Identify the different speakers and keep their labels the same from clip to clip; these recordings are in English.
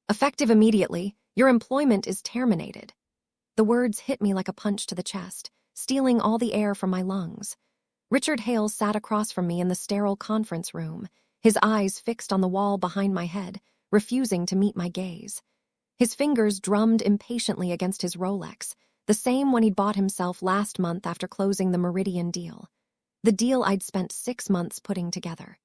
Speaker 1: Effective immediately, your employment is terminated. The words hit me like a punch to the chest, stealing all the air from my lungs. Richard Hale sat across from me in the sterile conference room, his eyes fixed on the wall behind my head, refusing to meet my gaze. His fingers drummed impatiently against his Rolex, the same one he'd bought himself last month after closing the Meridian deal. The deal I'd spent 6 months putting together.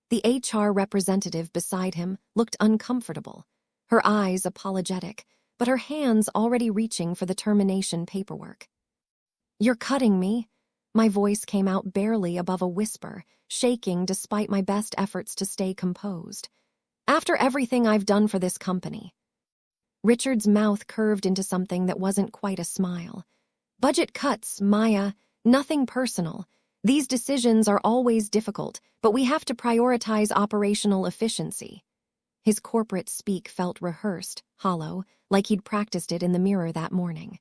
Speaker 1: The HR representative beside him looked uncomfortable, her eyes apologetic, but her hands already reaching for the termination paperwork. "You're cutting me." My voice came out barely above a whisper, shaking despite my best efforts to stay composed. "After everything I've done for this company." Richard's mouth curved into something that wasn't quite a smile. "Budget cuts, Maya, nothing personal. These decisions are always difficult, but we have to prioritize operational efficiency." His corporate speak felt rehearsed, hollow, like he'd practiced it in the mirror that morning.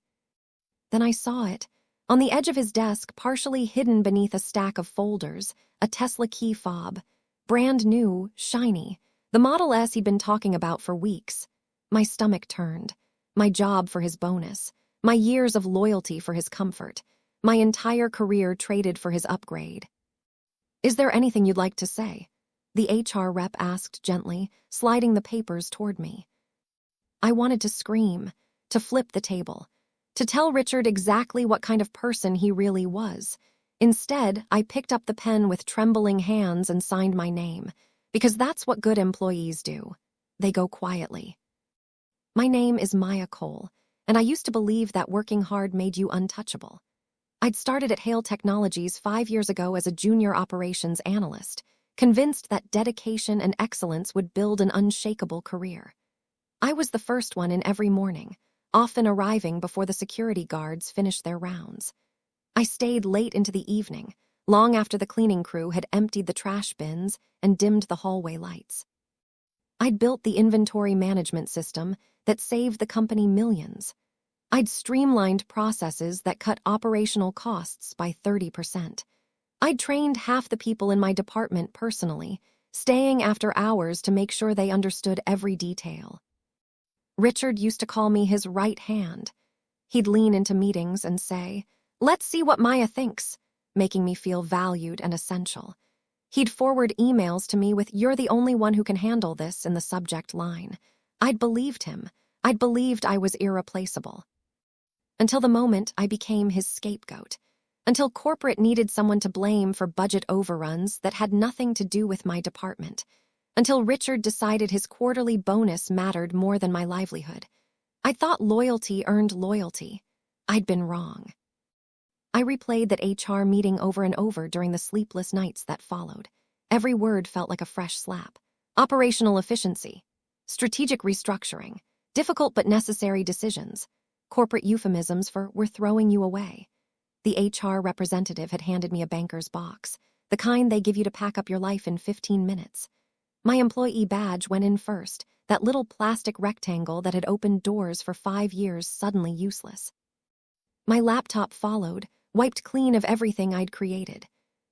Speaker 1: Then I saw it. On the edge of his desk, partially hidden beneath a stack of folders, a Tesla key fob. Brand new, shiny. The Model S he'd been talking about for weeks. My stomach turned. My job for his bonus. My years of loyalty for his comfort. My entire career traded for his upgrade. "Is there anything you'd like to say?" the HR rep asked gently, sliding the papers toward me. I wanted to scream, to flip the table, to tell Richard exactly what kind of person he really was. Instead, I picked up the pen with trembling hands and signed my name, because that's what good employees do. They go quietly. My name is Maya Cole, and I used to believe that working hard made you untouchable. I'd started at Hale Technologies 5 years ago as a junior operations analyst, convinced that dedication and excellence would build an unshakable career. I was the first one in every morning, often arriving before the security guards finished their rounds. I stayed late into the evening, long after the cleaning crew had emptied the trash bins and dimmed the hallway lights. I'd built the inventory management system that saved the company millions. I'd streamlined processes that cut operational costs by 30%. I'd trained half the people in my department personally, staying after hours to make sure they understood every detail. Richard used to call me his right hand. He'd lean into meetings and say, "Let's see what Maya thinks," making me feel valued and essential. He'd forward emails to me with, "You're the only one who can handle this," in the subject line. I'd believed him. I'd believed I was irreplaceable. Until the moment I became his scapegoat. Until corporate needed someone to blame for budget overruns that had nothing to do with my department. Until Richard decided his quarterly bonus mattered more than my livelihood. I thought loyalty earned loyalty. I'd been wrong. I replayed that HR meeting over and over during the sleepless nights that followed. Every word felt like a fresh slap. Operational efficiency. Strategic restructuring. Difficult but necessary decisions. Corporate euphemisms for "we're throwing you away." The HR representative had handed me a banker's box, the kind they give you to pack up your life in 15 minutes. My employee badge went in first, that little plastic rectangle that had opened doors for 5 years suddenly useless. My laptop followed, wiped clean of everything I'd created.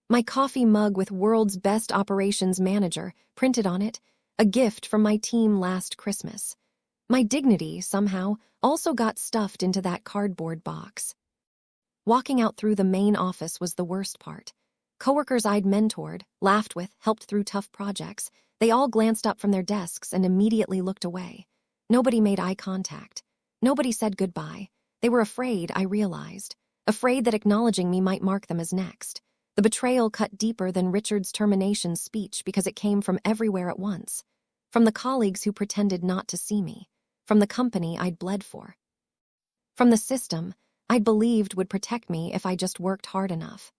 Speaker 1: My coffee mug with "World's Best Operations Manager" printed on it, a gift from my team last Christmas. My dignity, somehow, also got stuffed into that cardboard box. Walking out through the main office was the worst part. Coworkers I'd mentored, laughed with, helped through tough projects, they all glanced up from their desks and immediately looked away. Nobody made eye contact. Nobody said goodbye. They were afraid, I realized. Afraid that acknowledging me might mark them as next. The betrayal cut deeper than Richard's termination speech because it came from everywhere at once. From the colleagues who pretended not to see me. From the company I'd bled for. From the system I'd believed would protect me if I just worked hard enough.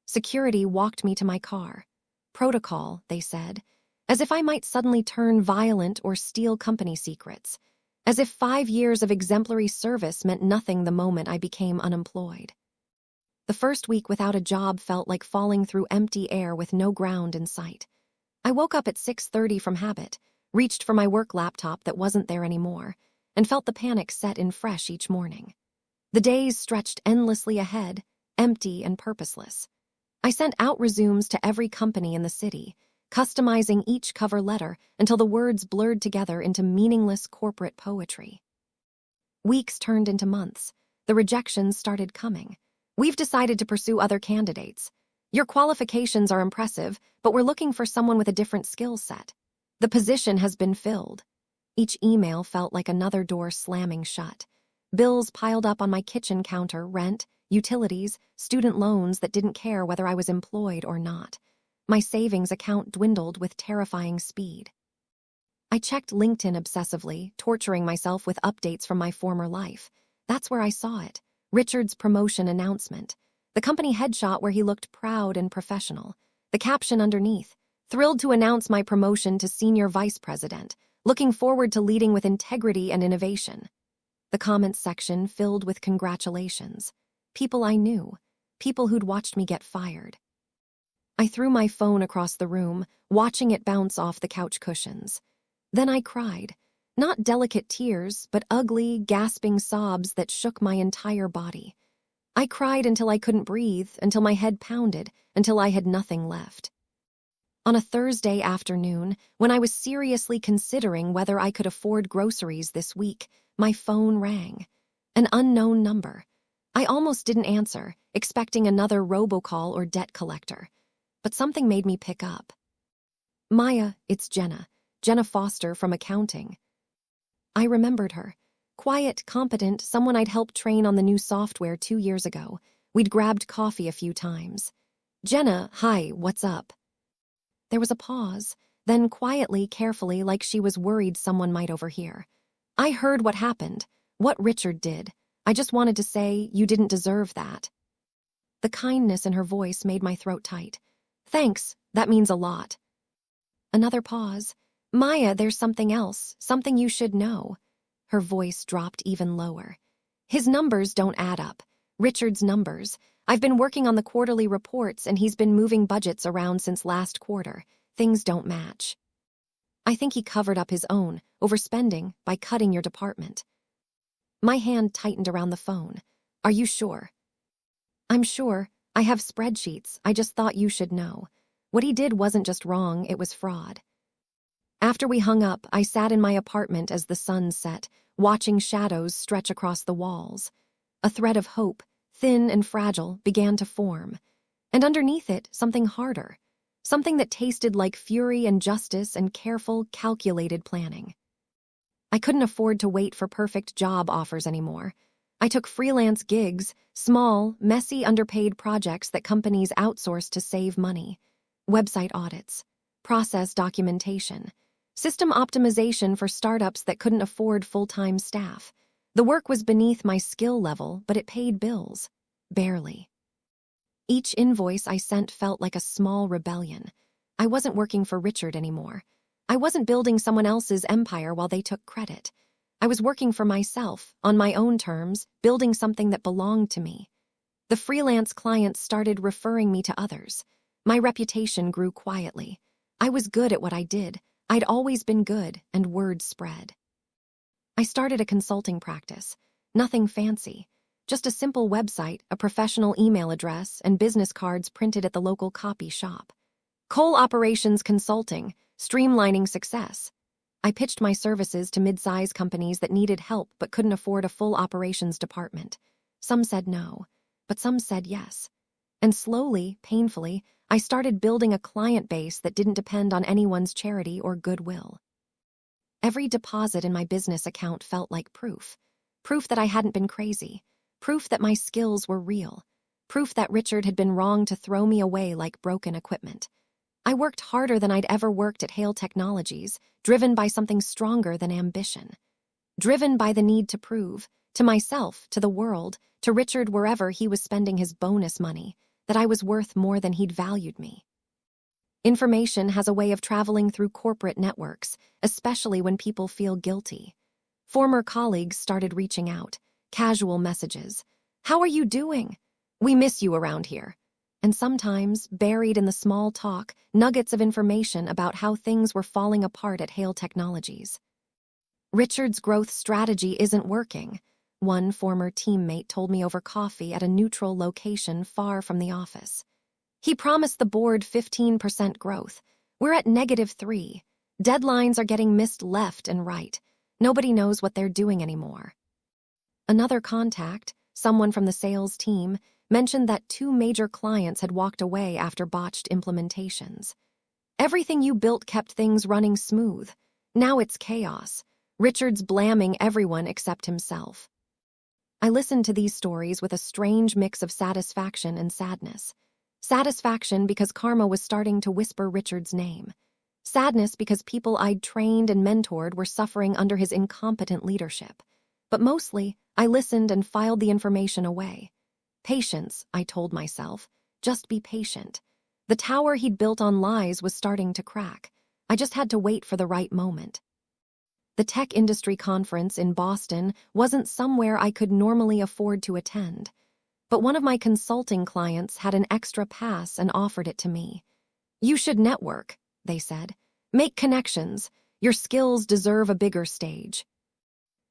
Speaker 1: Security walked me to my car. Protocol, they said, as if I might suddenly turn violent or steal company secrets, as if 5 years of exemplary service meant nothing the moment I became unemployed. The first week without a job felt like falling through empty air with no ground in sight. I woke up at 6:30 from habit, reached for my work laptop that wasn't there anymore, and felt the panic set in fresh each morning. The days stretched endlessly ahead, empty and purposeless. I sent out resumes to every company in the city, customizing each cover letter until the words blurred together into meaningless corporate poetry. Weeks turned into months. The rejections started coming. We've decided to pursue other candidates. Your qualifications are impressive, but we're looking for someone with a different skill set. The position has been filled. Each email felt like another door slamming shut. Bills piled up on my kitchen counter, rent, utilities, student loans that didn't care whether I was employed or not. My savings account dwindled with terrifying speed. I checked LinkedIn obsessively, torturing myself with updates from my former life. That's where I saw it. Richard's promotion announcement. The company headshot where he looked proud and professional. The caption underneath, "Thrilled to announce my promotion to senior vice president. Looking forward to leading with integrity and innovation." The comments section filled with congratulations. People I knew. People who'd watched me get fired. I threw my phone across the room, watching it bounce off the couch cushions. Then I cried. Not delicate tears, but ugly, gasping sobs that shook my entire body. I cried until I couldn't breathe, until my head pounded, until I had nothing left. On a Thursday afternoon, when I was seriously considering whether I could afford groceries this week, my phone rang. An unknown number. I almost didn't answer, expecting another robocall or debt collector. But something made me pick up. "Maya, it's Jenna. Jenna Foster from accounting." I remembered her. Quiet, competent, someone I'd helped train on the new software 2 years ago. We'd grabbed coffee a few times. "Jenna, hi, what's up?" There was a pause, then quietly, carefully, like she was worried someone might overhear. "I heard what happened, what Richard did. I just wanted to say you didn't deserve that." The kindness in her voice made my throat tight. "Thanks, that means a lot." Another pause. "Maya, there's something else, something you should know." Her voice dropped even lower. "His numbers don't add up. Richard's numbers. I've been working on the quarterly reports and he's been moving budgets around since last quarter. Things don't match. I think he covered up his own overspending by cutting your department." My hand tightened around the phone. "Are you sure?" "I'm sure. I have spreadsheets. I just thought you should know. What he did wasn't just wrong, it was fraud." After we hung up, I sat in my apartment as the sun set, watching shadows stretch across the walls. A thread of hope, thin and fragile, began to form. And underneath it, something harder. Something that tasted like fury and justice and careful, calculated planning. I couldn't afford to wait for perfect job offers anymore. I took freelance gigs, small, messy, underpaid projects that companies outsourced to save money. Website audits, process documentation, system optimization for startups that couldn't afford full-time staff. The work was beneath my skill level, but it paid bills. Barely. Each invoice I sent felt like a small rebellion. I wasn't working for Richard anymore. I wasn't building someone else's empire while they took credit. I was working for myself, on my own terms, building something that belonged to me. The freelance clients started referring me to others. My reputation grew quietly. I was good at what I did. I'd always been good, and word spread. I started a consulting practice. Nothing fancy. Just a simple website, a professional email address, and business cards printed at the local copy shop. Coal Operations Consulting, streamlining success. I pitched my services to mid-size companies that needed help but couldn't afford a full operations department. Some said no, but some said yes. And slowly, painfully, I started building a client base that didn't depend on anyone's charity or goodwill. Every deposit in my business account felt like proof. Proof that I hadn't been crazy. Proof that my skills were real. Proof that Richard had been wrong to throw me away like broken equipment. I worked harder than I'd ever worked at Hale Technologies, driven by something stronger than ambition. Driven by the need to prove, to myself, to the world, to Richard wherever he was spending his bonus money, that I was worth more than he'd valued me. Information has a way of traveling through corporate networks, especially when people feel guilty. Former colleagues started reaching out, casual messages. "How are you doing? We miss you around here." And sometimes, buried in the small talk, nuggets of information about how things were falling apart at Hale Technologies. "Richard's growth strategy isn't working," one former teammate told me over coffee at a neutral location far from the office. "He promised the board 15% growth. We're at -3. Deadlines are getting missed left and right. Nobody knows what they're doing anymore. Another contact, someone from the sales team, mentioned that 2 major clients had walked away after botched implementations. Everything you built kept things running smooth. Now it's chaos. Richard's blaming everyone except himself. I listened to these stories with a strange mix of satisfaction and sadness. Satisfaction because karma was starting to whisper Richard's name. Sadness because people I'd trained and mentored were suffering under his incompetent leadership. But mostly, I listened and filed the information away. Patience, I told myself. Just be patient. The tower he'd built on lies was starting to crack. I just had to wait for the right moment. The tech industry conference in Boston wasn't somewhere I could normally afford to attend. But one of my consulting clients had an extra pass and offered it to me. You should network, they said. Make connections. Your skills deserve a bigger stage.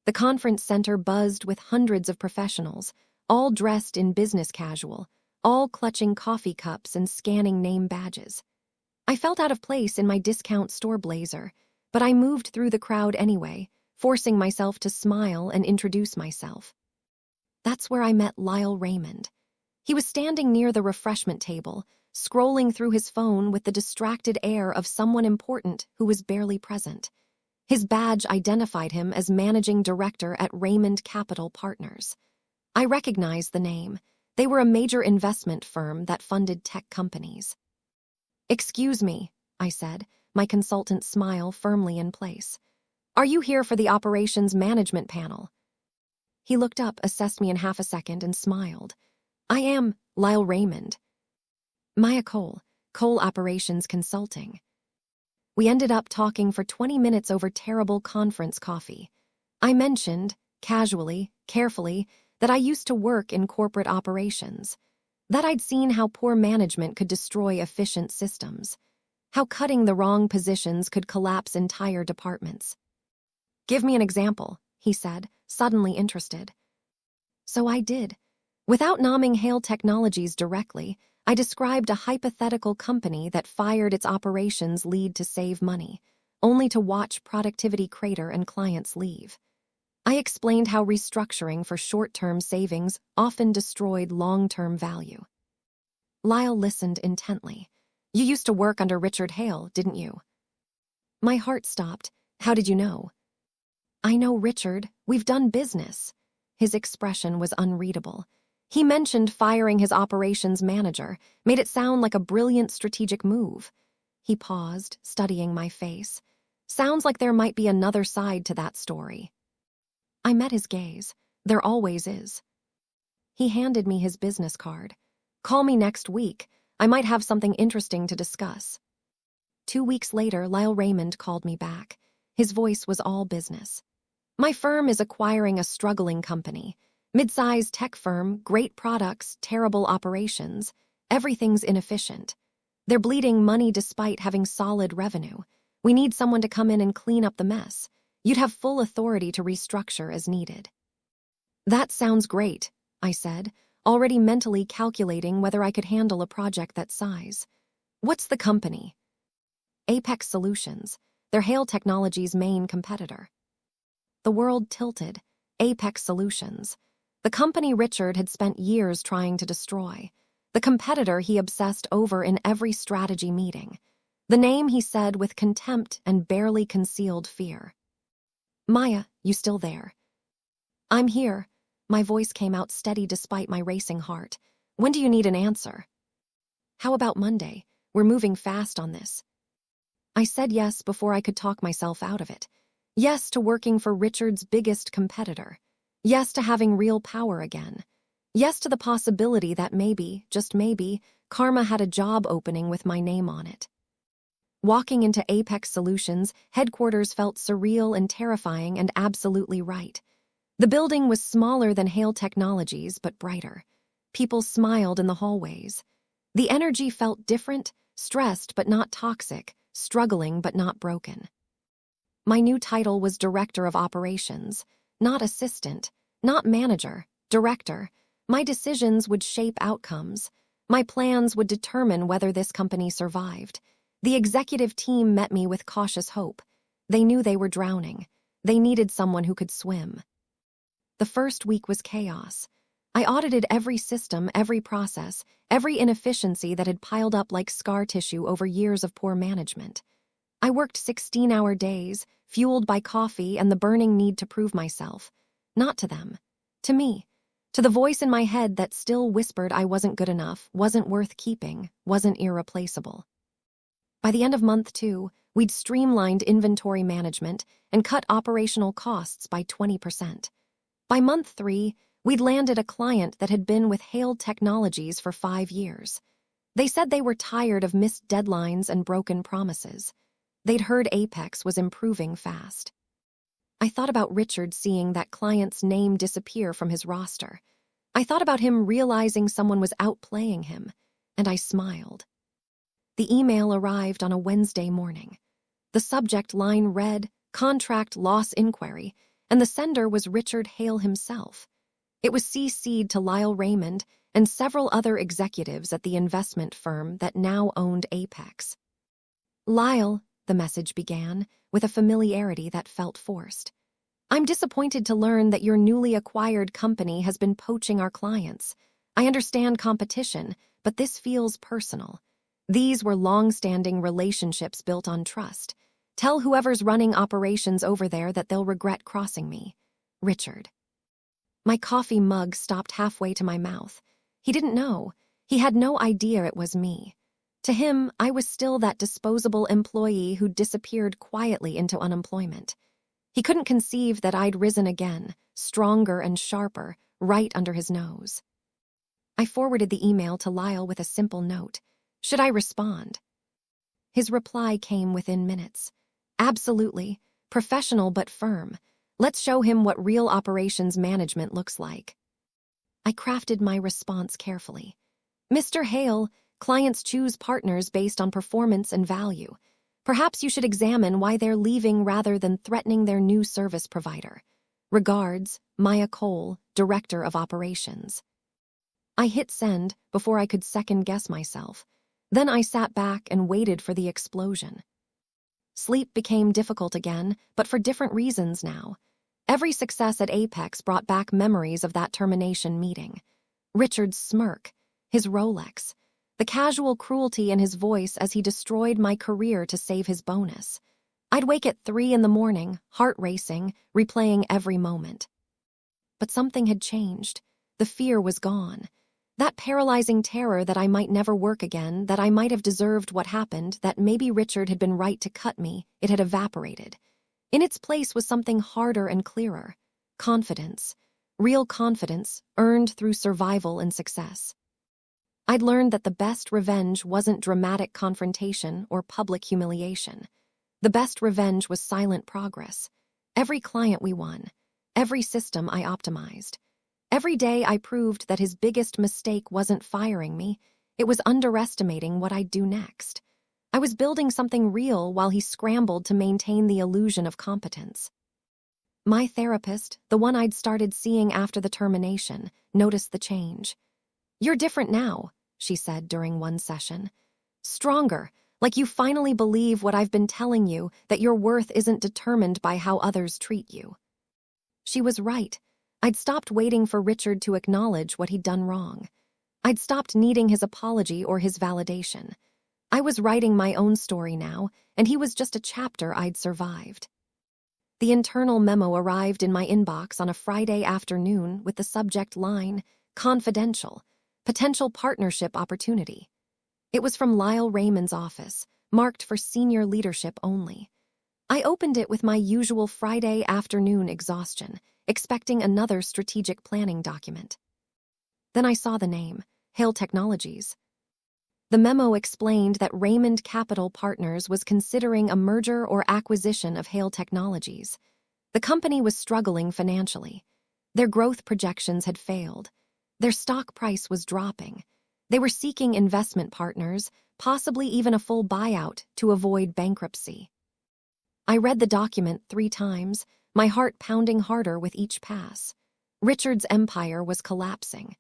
Speaker 1: The conference center buzzed with hundreds of professionals, all dressed in business casual, all clutching coffee cups and scanning name badges. I felt out of place in my discount store blazer, but I moved through the crowd anyway, forcing myself to smile and introduce myself. That's where I met Lyle Raymond. He was standing near the refreshment table, scrolling through his phone with the distracted air of someone important who was barely present. His badge identified him as managing director at Raymond Capital Partners. I recognized the name. They were a major investment firm that funded tech companies. "Excuse me," I said, my consultant's smile firmly in place. "Are you here for the operations management panel?" He looked up, assessed me in half a second, and smiled. "I am Lyle Raymond. Maya Cole Operations Consulting." We ended up talking for 20 minutes over terrible conference coffee. I mentioned, casually, carefully, that I used to work in corporate operations, that I'd seen how poor management could destroy efficient systems, how cutting the wrong positions could collapse entire departments. "Give me an example," he said, suddenly interested. So I did. Without naming Hale Technologies directly, I described a hypothetical company that fired its operations lead to save money, only to watch productivity crater and clients leave. I explained how restructuring for short-term savings often destroyed long-term value. Lyle listened intently. "You used to work under Richard Hale, didn't you?" My heart stopped. "How did you know?" "I know Richard. We've done business." His expression was unreadable. He mentioned firing his operations manager, made it sound like a brilliant strategic move. He paused, studying my face. Sounds like there might be another side to that story. I met his gaze. There always is. He handed me his business card. "Call me next week. I might have something interesting to discuss." 2 weeks later, Lyle Raymond called me back. His voice was all business. "My firm is acquiring a struggling company. Mid-sized tech firm, great products, terrible operations. Everything's inefficient. They're bleeding money despite having solid revenue. We need someone to come in and clean up the mess. You'd have full authority to restructure as needed." "That sounds great," I said, already mentally calculating whether I could handle a project that size. "What's the company?" "Apex Solutions. They're Hale Technologies' main competitor." The world tilted. Apex Solutions. The company Richard had spent years trying to destroy. The competitor he obsessed over in every strategy meeting. The name he said with contempt and barely concealed fear. "Maya, you still there?" "I'm here." My voice came out steady despite my racing heart. "When do you need an answer?" "How about Monday? We're moving fast on this." I said yes before I could talk myself out of it. Yes to working for Richard's biggest competitor. Yes to having real power again. Yes to the possibility that maybe, just maybe, karma had a job opening with my name on it. Walking into Apex Solutions, headquarters felt surreal and terrifying and absolutely right. The building was smaller than Hale Technologies, but brighter. People smiled in the hallways. The energy felt different, stressed but not toxic, struggling but not broken. My new title was Director of Operations, not assistant, not manager, director. My decisions would shape outcomes. My plans would determine whether this company survived. The executive team met me with cautious hope. They knew they were drowning. They needed someone who could swim. The first week was chaos. I audited every system, every process, every inefficiency that had piled up like scar tissue over years of poor management. I worked 16-hour days, fueled by coffee and the burning need to prove myself. Not to them. To me. To the voice in my head that still whispered I wasn't good enough, wasn't worth keeping, wasn't irreplaceable. By the end of month 2, we'd streamlined inventory management and cut operational costs by 20%. By month 3, we'd landed a client that had been with Hale Technologies for 5 years. They said they were tired of missed deadlines and broken promises. They'd heard Apex was improving fast. I thought about Richard seeing that client's name disappear from his roster. I thought about him realizing someone was outplaying him, and I smiled. The email arrived on a Wednesday morning. The subject line read, "Contract Loss Inquiry," and the sender was Richard Hale himself. It was CC'd to Lyle Raymond and several other executives at the investment firm that now owned Apex. "Lyle," the message began, with a familiarity that felt forced. "I'm disappointed to learn that your newly acquired company has been poaching our clients. I understand competition, but this feels personal. These were long-standing relationships built on trust. Tell whoever's running operations over there that they'll regret crossing me. Richard." My coffee mug stopped halfway to my mouth. He didn't know. He had no idea it was me. To him, I was still that disposable employee who disappeared quietly into unemployment. He couldn't conceive that I'd risen again, stronger and sharper, right under his nose. I forwarded the email to Lyle with a simple note. Should I respond? His reply came within minutes. "Absolutely. Professional but firm. Let's show him what real operations management looks like." I crafted my response carefully. "Mr. Hale, clients choose partners based on performance and value. Perhaps you should examine why they're leaving rather than threatening their new service provider. Regards, Maya Cole, Director of Operations." I hit send before I could second-guess myself. Then I sat back and waited for the explosion. Sleep became difficult again, but for different reasons now. Every success at Apex brought back memories of that termination meeting. Richard's smirk, his Rolex, the casual cruelty in his voice as he destroyed my career to save his bonus. I'd wake at 3 in the morning, heart racing, replaying every moment. But something had changed. The fear was gone. That paralyzing terror that I might never work again, that I might have deserved what happened, that maybe Richard had been right to cut me, it had evaporated. In its place was something harder and clearer. Confidence. Real confidence, earned through survival and success. I'd learned that the best revenge wasn't dramatic confrontation or public humiliation. The best revenge was silent progress. Every client we won. Every system I optimized. Every day I proved that his biggest mistake wasn't firing me, it was underestimating what I'd do next. I was building something real while he scrambled to maintain the illusion of competence. My therapist, the one I'd started seeing after the termination, noticed the change. "You're different now," she said during one session. "Stronger, like you finally believe what I've been telling you, that your worth isn't determined by how others treat you." She was right. I'd stopped waiting for Richard to acknowledge what he'd done wrong. I'd stopped needing his apology or his validation. I was writing my own story now, and he was just a chapter I'd survived. The internal memo arrived in my inbox on a Friday afternoon with the subject line, "Confidential, Potential Partnership Opportunity." It was from Lyle Raymond's office, marked for senior leadership only. I opened it with my usual Friday afternoon exhaustion, expecting another strategic planning document. Then I saw the name, Hale Technologies. The memo explained that Raymond Capital Partners was considering a merger or acquisition of Hale Technologies. The company was struggling financially. Their growth projections had failed. Their stock price was dropping. They were seeking investment partners, possibly even a full buyout, to avoid bankruptcy. I read the document 3 times, my heart pounding harder with each pass. Richard's empire was collapsing.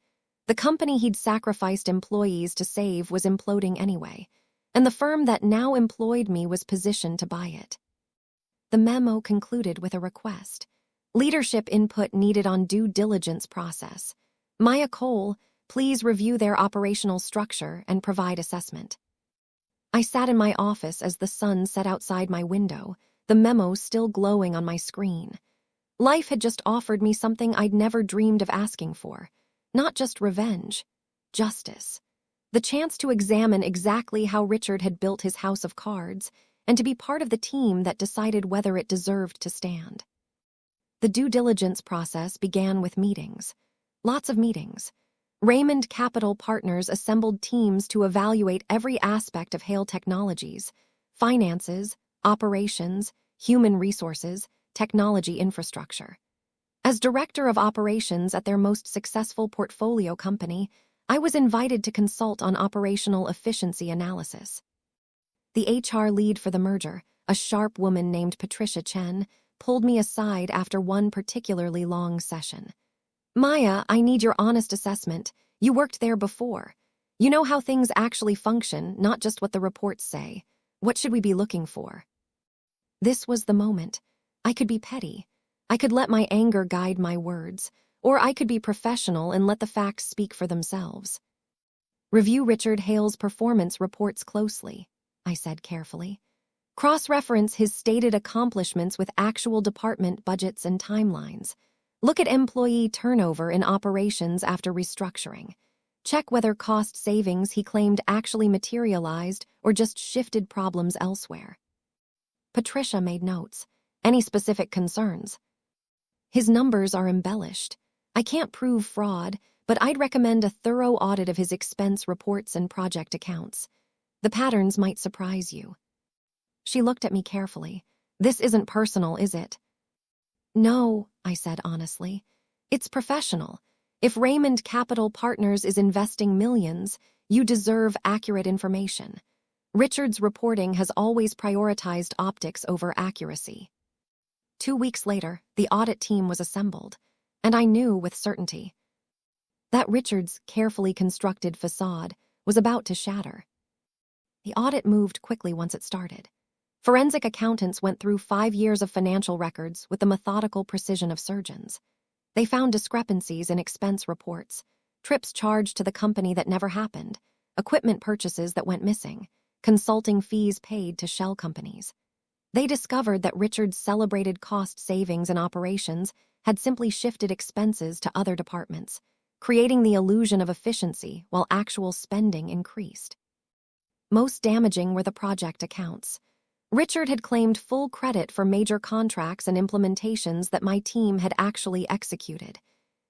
Speaker 1: The company he'd sacrificed employees to save was imploding anyway. and the firm that now employed me was positioned to buy it. The memo concluded with a request. Leadership input needed on due diligence process. Maya Cole, please review their operational structure and provide assessment. I sat in my office as the sun set outside my window, the memo still glowing on my screen. Life had just offered me something I'd never dreamed of asking for. Not just revenge, justice. The chance to examine exactly how Richard had built his house of cards and to be part of the team that decided whether it deserved to stand. The due diligence process began with meetings. Lots of meetings. Raymond Capital Partners assembled teams to evaluate every aspect of Hale Technologies: finances, operations, human resources, technology infrastructure. As director of operations at their most successful portfolio company, I was invited to consult on operational efficiency analysis. The HR lead for the merger, a sharp woman named Patricia Chen, pulled me aside after one particularly long session. Maya, I need your honest assessment. You worked there before. You know how things actually function, not just what the reports say. What should we be looking for? This was the moment. I could be petty. I could let my anger guide my words, or I could be professional and let the facts speak for themselves. Review Richard Hale's performance reports closely, I said carefully. Cross-reference his stated accomplishments with actual department budgets and timelines. Look at employee turnover in operations after restructuring. Check whether cost savings he claimed actually materialized or just shifted problems elsewhere. Patricia made notes. Any specific concerns? His numbers are embellished. I can't prove fraud, but I'd recommend a thorough audit of his expense reports and project accounts. The patterns might surprise you. She looked at me carefully. This isn't personal, is it? No, I said honestly. It's professional. If Raymond Capital Partners is investing millions, you deserve accurate information. Richard's reporting has always prioritized optics over accuracy. 2 weeks later, the audit team was assembled, and I knew with certainty that Richard's carefully constructed facade was about to shatter. The audit moved quickly once it started. Forensic accountants went through 5 years of financial records with the methodical precision of surgeons. They found discrepancies in expense reports, trips charged to the company that never happened, equipment purchases that went missing, consulting fees paid to shell companies. They discovered that Richard's celebrated cost savings in operations had simply shifted expenses to other departments, creating the illusion of efficiency while actual spending increased. Most damaging were the project accounts. Richard had claimed full credit for major contracts and implementations that my team had actually executed.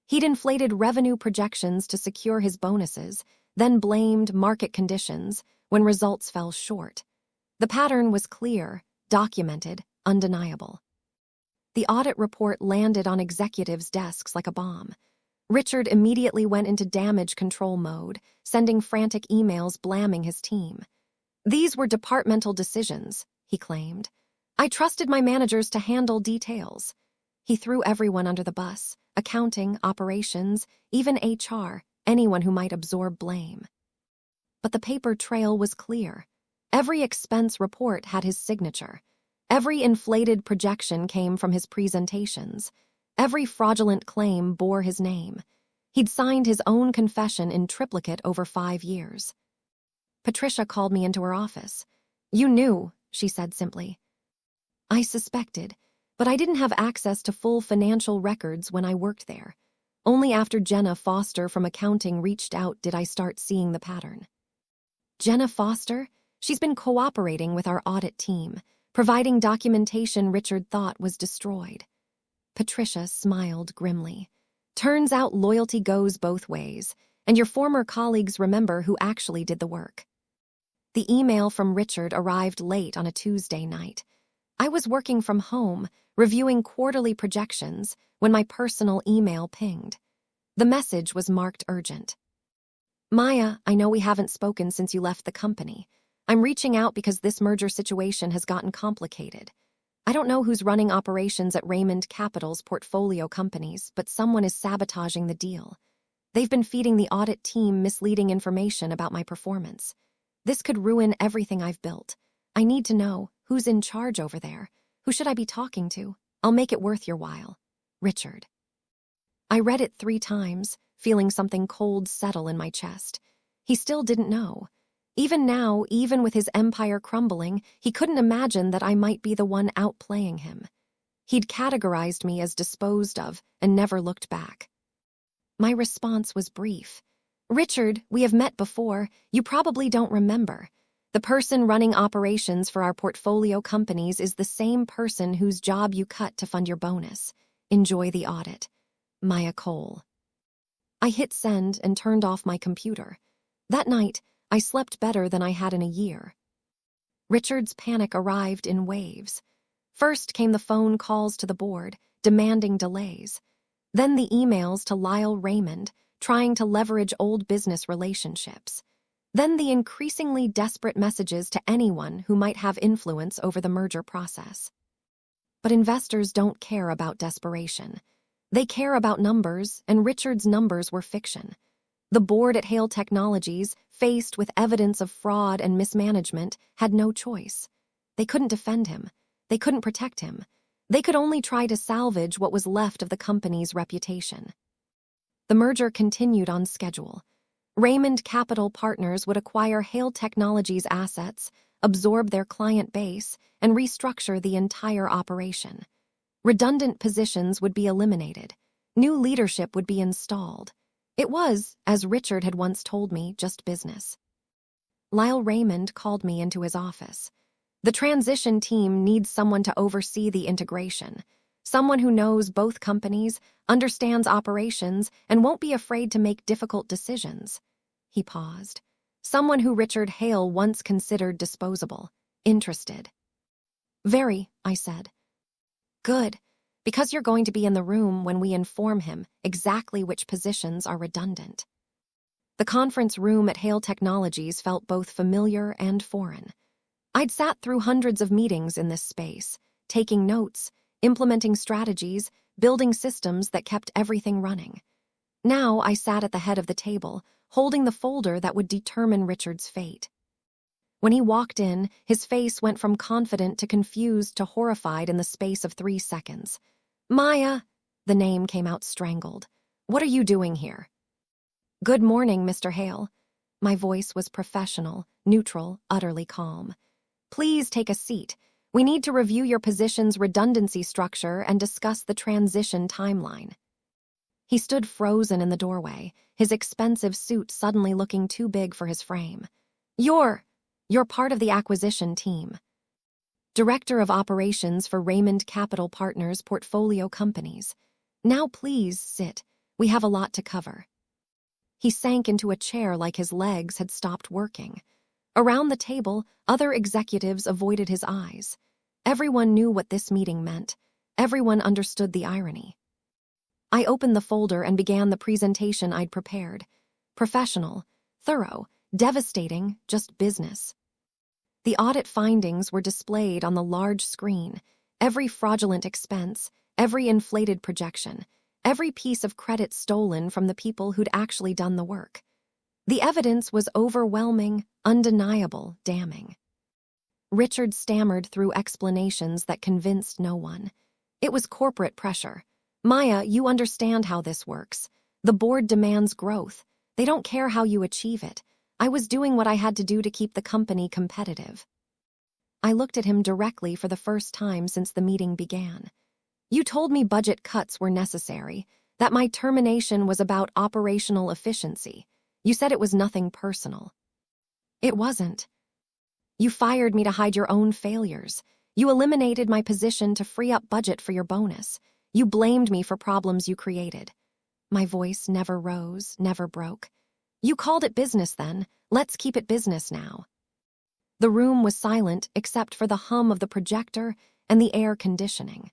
Speaker 1: He'd inflated revenue projections to secure his bonuses, then blamed market conditions when results fell short. The pattern was clear, documented, undeniable. The audit report landed on executives' desks like a bomb. Richard immediately went into damage control mode, sending frantic emails blaming his team. These were departmental decisions, he claimed. I trusted my managers to handle details. He threw everyone under the bus: accounting, operations, even HR, anyone who might absorb blame. But the paper trail was clear. Every expense report had his signature. Every inflated projection came from his presentations. Every fraudulent claim bore his name. He'd signed his own confession in triplicate over 5 years. Patricia called me into her office. You knew, she said simply. I suspected, but I didn't have access to full financial records when I worked there. Only after Jenna Foster from accounting reached out did I start seeing the pattern. Jenna Foster? She's been cooperating with our audit team, providing documentation Richard thought was destroyed. Patricia smiled grimly. Turns out loyalty goes both ways, and your former colleagues remember who actually did the work. The email from Richard arrived late on a Tuesday night. I was working from home, reviewing quarterly projections, when my personal email pinged. The message was marked urgent. Maya, I know we haven't spoken since you left the company. I'm reaching out because this merger situation has gotten complicated. I don't know who's running operations at Raymond Capital's portfolio companies, but someone is sabotaging the deal. They've been feeding the audit team misleading information about my performance. This could ruin everything I've built. I need to know who's in charge over there. Who should I be talking to? I'll make it worth your while. Richard. I read it 3 times, feeling something cold settle in my chest. He still didn't know. Even now, even with his empire crumbling, he couldn't imagine that I might be the one outplaying him. He'd categorized me as disposed of and never looked back. My response was brief. Richard, we have met before. You probably don't remember. The person running operations for our portfolio companies is the same person whose job you cut to fund your bonus. Enjoy the audit. Maya Cole. I hit send and turned off my computer. That night, I slept better than I had in a year. Richard's panic arrived in waves. First came the phone calls to the board, demanding delays. Then the emails to Lyle Raymond, trying to leverage old business relationships. Then the increasingly desperate messages to anyone who might have influence over the merger process. But investors don't care about desperation. They care about numbers, and Richard's numbers were fiction. The board at Hale Technologies, faced with evidence of fraud and mismanagement, had no choice. They couldn't defend him. They couldn't protect him. They could only try to salvage what was left of the company's reputation. The merger continued on schedule. Raymond Capital Partners would acquire Hale Technologies' assets, absorb their client base, and restructure the entire operation. Redundant positions would be eliminated. New leadership would be installed. It was, as Richard had once told me, just business. Lyle Raymond called me into his office. The transition team needs someone to oversee the integration. Someone who knows both companies, understands operations, and won't be afraid to make difficult decisions. He paused. Someone who Richard Hale once considered disposable. Interested. Very, I said. Good, because you're going to be in the room when we inform him exactly which positions are redundant. The conference room at Hale Technologies felt both familiar and foreign. I'd sat through hundreds of meetings in this space, taking notes, implementing strategies, building systems that kept everything running. Now I sat at the head of the table, holding the folder that would determine Richard's fate. When he walked in, his face went from confident to confused to horrified in the space of 3 seconds. Maya, the name came out strangled. What are you doing here? Good morning, Mr. Hale. My voice was professional, neutral, utterly calm. Please take a seat. We need to review your position's redundancy structure and discuss the transition timeline. He stood frozen in the doorway, his expensive suit suddenly looking too big for his frame. You're part of the acquisition team. Director of Operations for Raymond Capital Partners portfolio companies. Now please sit. We have a lot to cover. He sank into a chair like his legs had stopped working. Around the table, other executives avoided his eyes. Everyone knew what this meeting meant. Everyone understood the irony. I opened the folder and began the presentation I'd prepared. Professional, thorough, devastating, just business. The audit findings were displayed on the large screen. Every fraudulent expense, every inflated projection, every piece of credit stolen from the people who'd actually done the work. The evidence was overwhelming, undeniable, damning. Richard stammered through explanations that convinced no one. It was corporate pressure. Maya, you understand how this works. The board demands growth. They don't care how you achieve it. I was doing what I had to do to keep the company competitive. I looked at him directly for the first time since the meeting began. You told me budget cuts were necessary, that my termination was about operational efficiency. You said it was nothing personal. It wasn't. You fired me to hide your own failures. You eliminated my position to free up budget for your bonus. You blamed me for problems you created. My voice never rose, never broke. You called it business then. Let's keep it business now. The room was silent except for the hum of the projector and the air conditioning.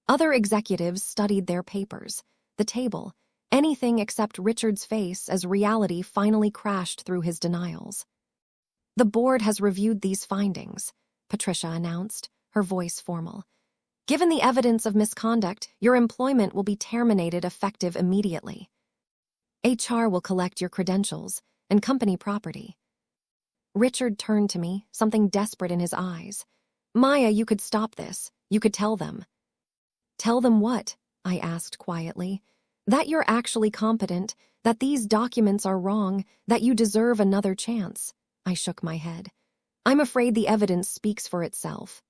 Speaker 1: Other executives studied their papers, the table, anything except Richard's face as reality finally crashed through his denials. The board has reviewed these findings, Patricia announced, her voice formal. Given the evidence of misconduct, your employment will be terminated effective immediately. HR will collect your credentials and company property. Richard turned to me, something desperate in his eyes. "Maya, you could stop this. You could tell them." "Tell them what?" I asked quietly. "That you're actually competent, that these documents are wrong, that you deserve another chance." I shook my head. "I'm afraid the evidence speaks for itself."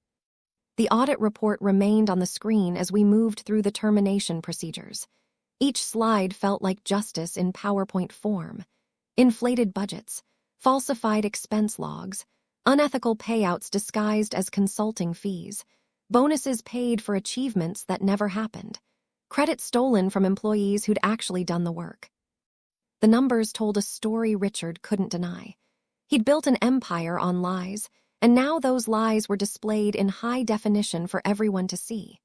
Speaker 1: The audit report remained on the screen as we moved through the termination procedures. Each slide felt like justice in PowerPoint form. Inflated budgets, falsified expense logs, unethical payouts disguised as consulting fees, bonuses paid for achievements that never happened, credit stolen from employees who'd actually done the work. The numbers told a story Richard couldn't deny. He'd built an empire on lies, and now those lies were displayed in high definition for everyone to see.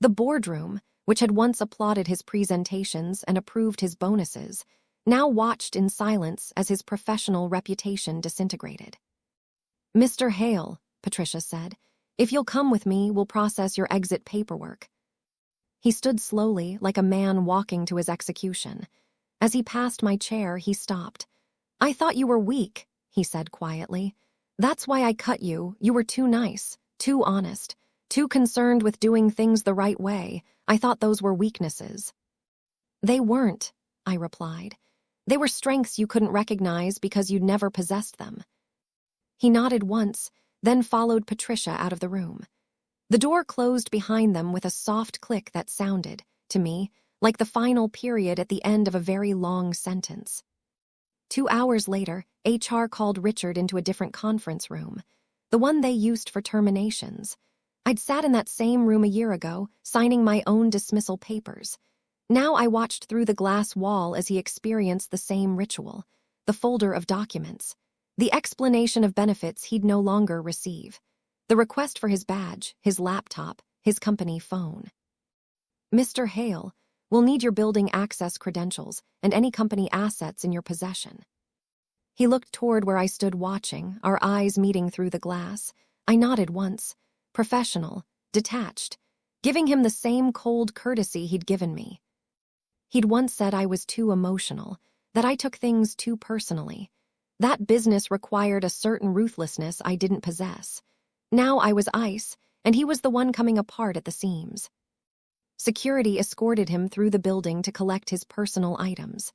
Speaker 1: The boardroom, which had once applauded his presentations and approved his bonuses, now watched in silence as his professional reputation disintegrated. "Mr. Hale," Patricia said, "if you'll come with me, we'll process your exit paperwork." He stood slowly, like a man walking to his execution. As he passed my chair, he stopped. "I thought you were weak," he said quietly. "That's why I cut you. You were too nice, too honest, too concerned with doing things the right way. I thought those were weaknesses." "They weren't," I replied. "They were strengths you couldn't recognize because you'd never possessed them." He nodded once, then followed Patricia out of the room. The door closed behind them with a soft click that sounded, to me, like the final period at the end of a very long sentence. 2 hours later, HR called Richard into a different conference room, the one they used for terminations. I'd sat in that same room a year ago, signing my own dismissal papers. Now I watched through the glass wall as he experienced the same ritual, the folder of documents, the explanation of benefits he'd no longer receive, the request for his badge, his laptop, his company phone. "Mr. Hale, we'll need your building access credentials and any company assets in your possession." He looked toward where I stood watching, our eyes meeting through the glass. I nodded once, professional, detached, giving him the same cold courtesy he'd given me. He'd once said I was too emotional, that I took things too personally. That business required a certain ruthlessness I didn't possess. Now I was ice, and he was the one coming apart at the seams. Security escorted him through the building to collect his personal items.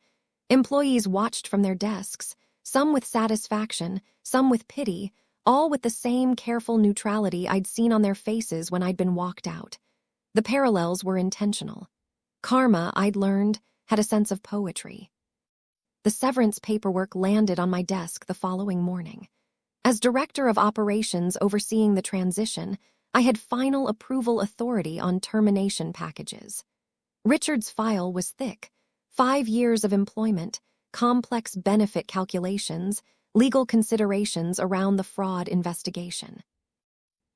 Speaker 1: Employees watched from their desks, some with satisfaction, some with pity, all with the same careful neutrality I'd seen on their faces when I'd been walked out. The parallels were intentional. Karma, I'd learned, had a sense of poetry. The severance paperwork landed on my desk the following morning. As director of operations overseeing the transition, I had final approval authority on termination packages. Richard's file was thick: 5 years of employment, complex benefit calculations, legal considerations around the fraud investigation.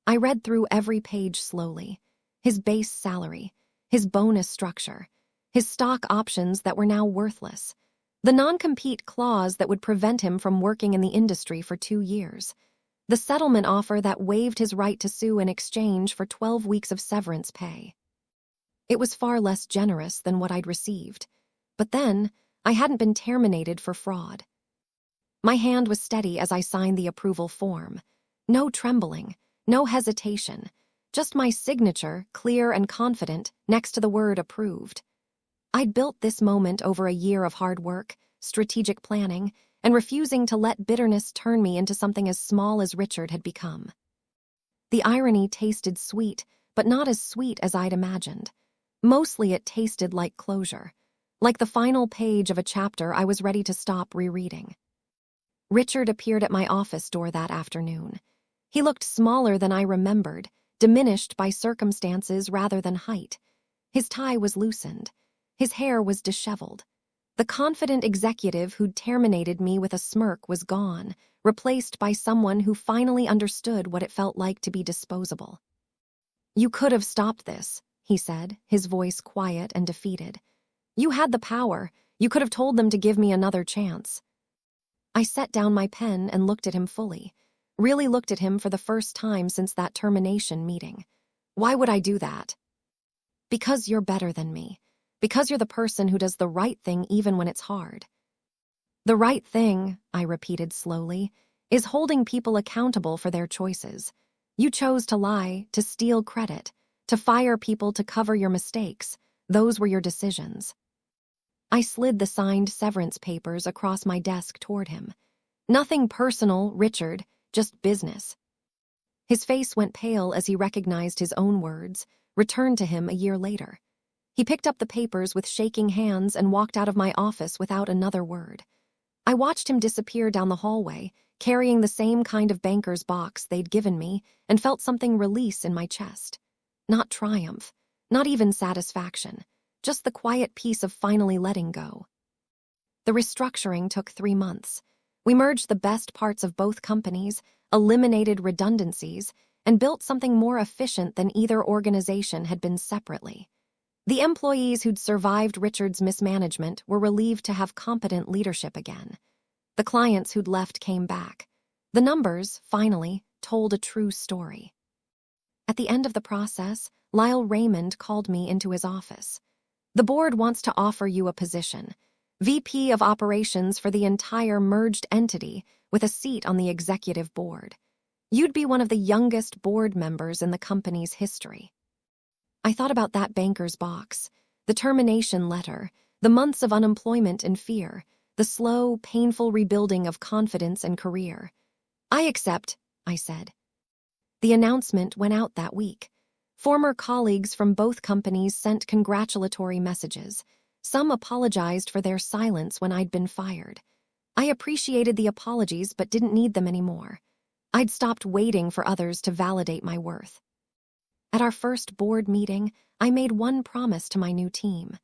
Speaker 1: I read through every page slowly. His base salary, his bonus structure, his stock options that were now worthless, the non-compete clause that would prevent him from working in the industry for 2 years, the settlement offer that waived his right to sue in exchange for 12 weeks of severance pay. It was far less generous than what I'd received, but then I hadn't been terminated for fraud. My hand was steady as I signed the approval form. No trembling, no hesitation, just my signature, clear and confident, next to the word approved. I'd built this moment over a year of hard work, strategic planning, and refusing to let bitterness turn me into something as small as Richard had become. The irony tasted sweet, but not as sweet as I'd imagined. Mostly it tasted like closure, like the final page of a chapter I was ready to stop rereading. Richard appeared at my office door that afternoon. He looked smaller than I remembered, diminished by circumstances rather than height. His tie was loosened. His hair was disheveled. The confident executive who'd terminated me with a smirk was gone, replaced by someone who finally understood what it felt like to be disposable. "You could have stopped this," he said, his voice quiet and defeated. "You had the power. You could have told them to give me another chance." I set down my pen and looked at him fully, really looked at him for the first time since that termination meeting. "Why would I do that?" "Because you're better than me. Because you're the person who does the right thing even when it's hard." "The right thing," I repeated slowly. is holding people accountable for their choices. You chose to lie, to steal credit, to fire people to cover your mistakes. Those were your decisions. I slid the signed severance papers across my desk toward him. Nothing personal, Richard, just business. His face went pale as he recognized his own words, returned to him a year later. He picked up the papers with shaking hands and walked out of my office without another word. I watched him disappear down the hallway, carrying the same kind of banker's box they'd given me, and felt something release in my chest. Not triumph, not even satisfaction, just the quiet peace of finally letting go. The restructuring took 3 months. We merged the best parts of both companies, eliminated redundancies, and built something more efficient than either organization had been separately. The employees who'd survived Richard's mismanagement were relieved to have competent leadership again. The clients who'd left came back. The numbers, finally, told a true story. At the end of the process, Lyle Raymond called me into his office. The board wants to offer you a position, VP of Operations for the entire merged entity with a seat on the executive board. You'd be one of the youngest board members in the company's history. I thought about that banker's box, the termination letter, the months of unemployment and fear, the slow, painful rebuilding of confidence and career. I accept, I said. The announcement went out that week. Former colleagues from both companies sent congratulatory messages. Some apologized for their silence when I'd been fired. I appreciated the apologies but didn't need them anymore. I'd stopped waiting for others to validate my worth. At our first board meeting, I made one promise to my new team.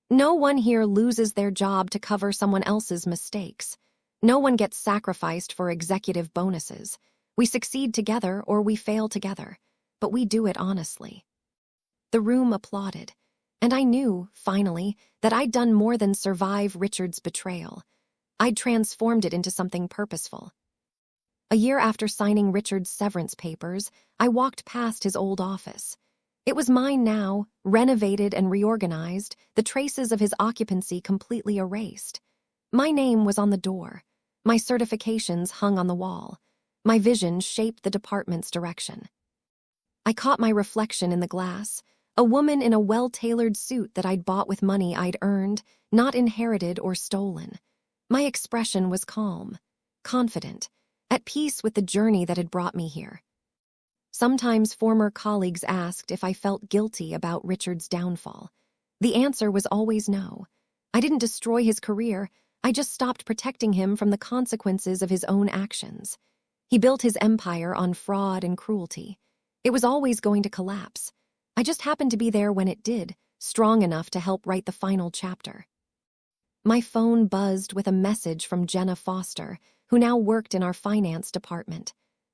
Speaker 1: No one here loses their job to cover someone else's mistakes. No one gets sacrificed for executive bonuses. We succeed together or we fail together, but we do it honestly. The room applauded, and I knew, finally, that I'd done more than survive Richard's betrayal. I'd transformed it into something purposeful. A year after signing Richard's severance papers, I walked past his old office. It was mine now, renovated and reorganized, the traces of his occupancy completely erased. My name was on the door. My certifications hung on the wall. My vision shaped the department's direction. I caught my reflection in the glass, a woman in a well-tailored suit that I'd bought with money I'd earned, not inherited or stolen. My expression was calm, confident, at peace with the journey that had brought me here. Sometimes former colleagues asked if I felt guilty about Richard's downfall. The answer was always no. I didn't destroy his career, I just stopped protecting him from the consequences of his own actions. He built his empire on fraud and cruelty. It was always going to collapse. I just happened to be there when it did, strong enough to help write the final chapter. My phone buzzed with a message from Jenna Foster, who now worked in our finance department.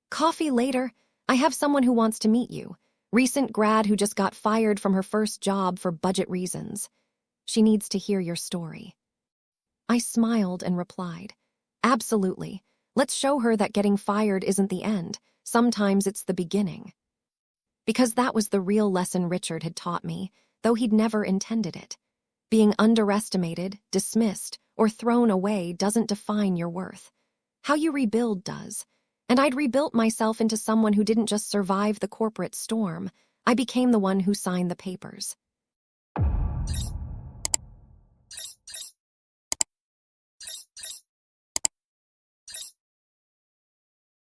Speaker 1: Coffee later, I have someone who wants to meet you. Recent grad who just got fired from her first job for budget reasons. She needs to hear your story. I smiled and replied, absolutely. Let's show her that getting fired isn't the end. Sometimes it's the beginning. Because that was the real lesson Richard had taught me, though he'd never intended it. Being underestimated, dismissed, or thrown away doesn't define your worth. How you rebuild does. And I'd rebuilt myself into someone who didn't just survive the corporate storm. I became the one who signed the papers.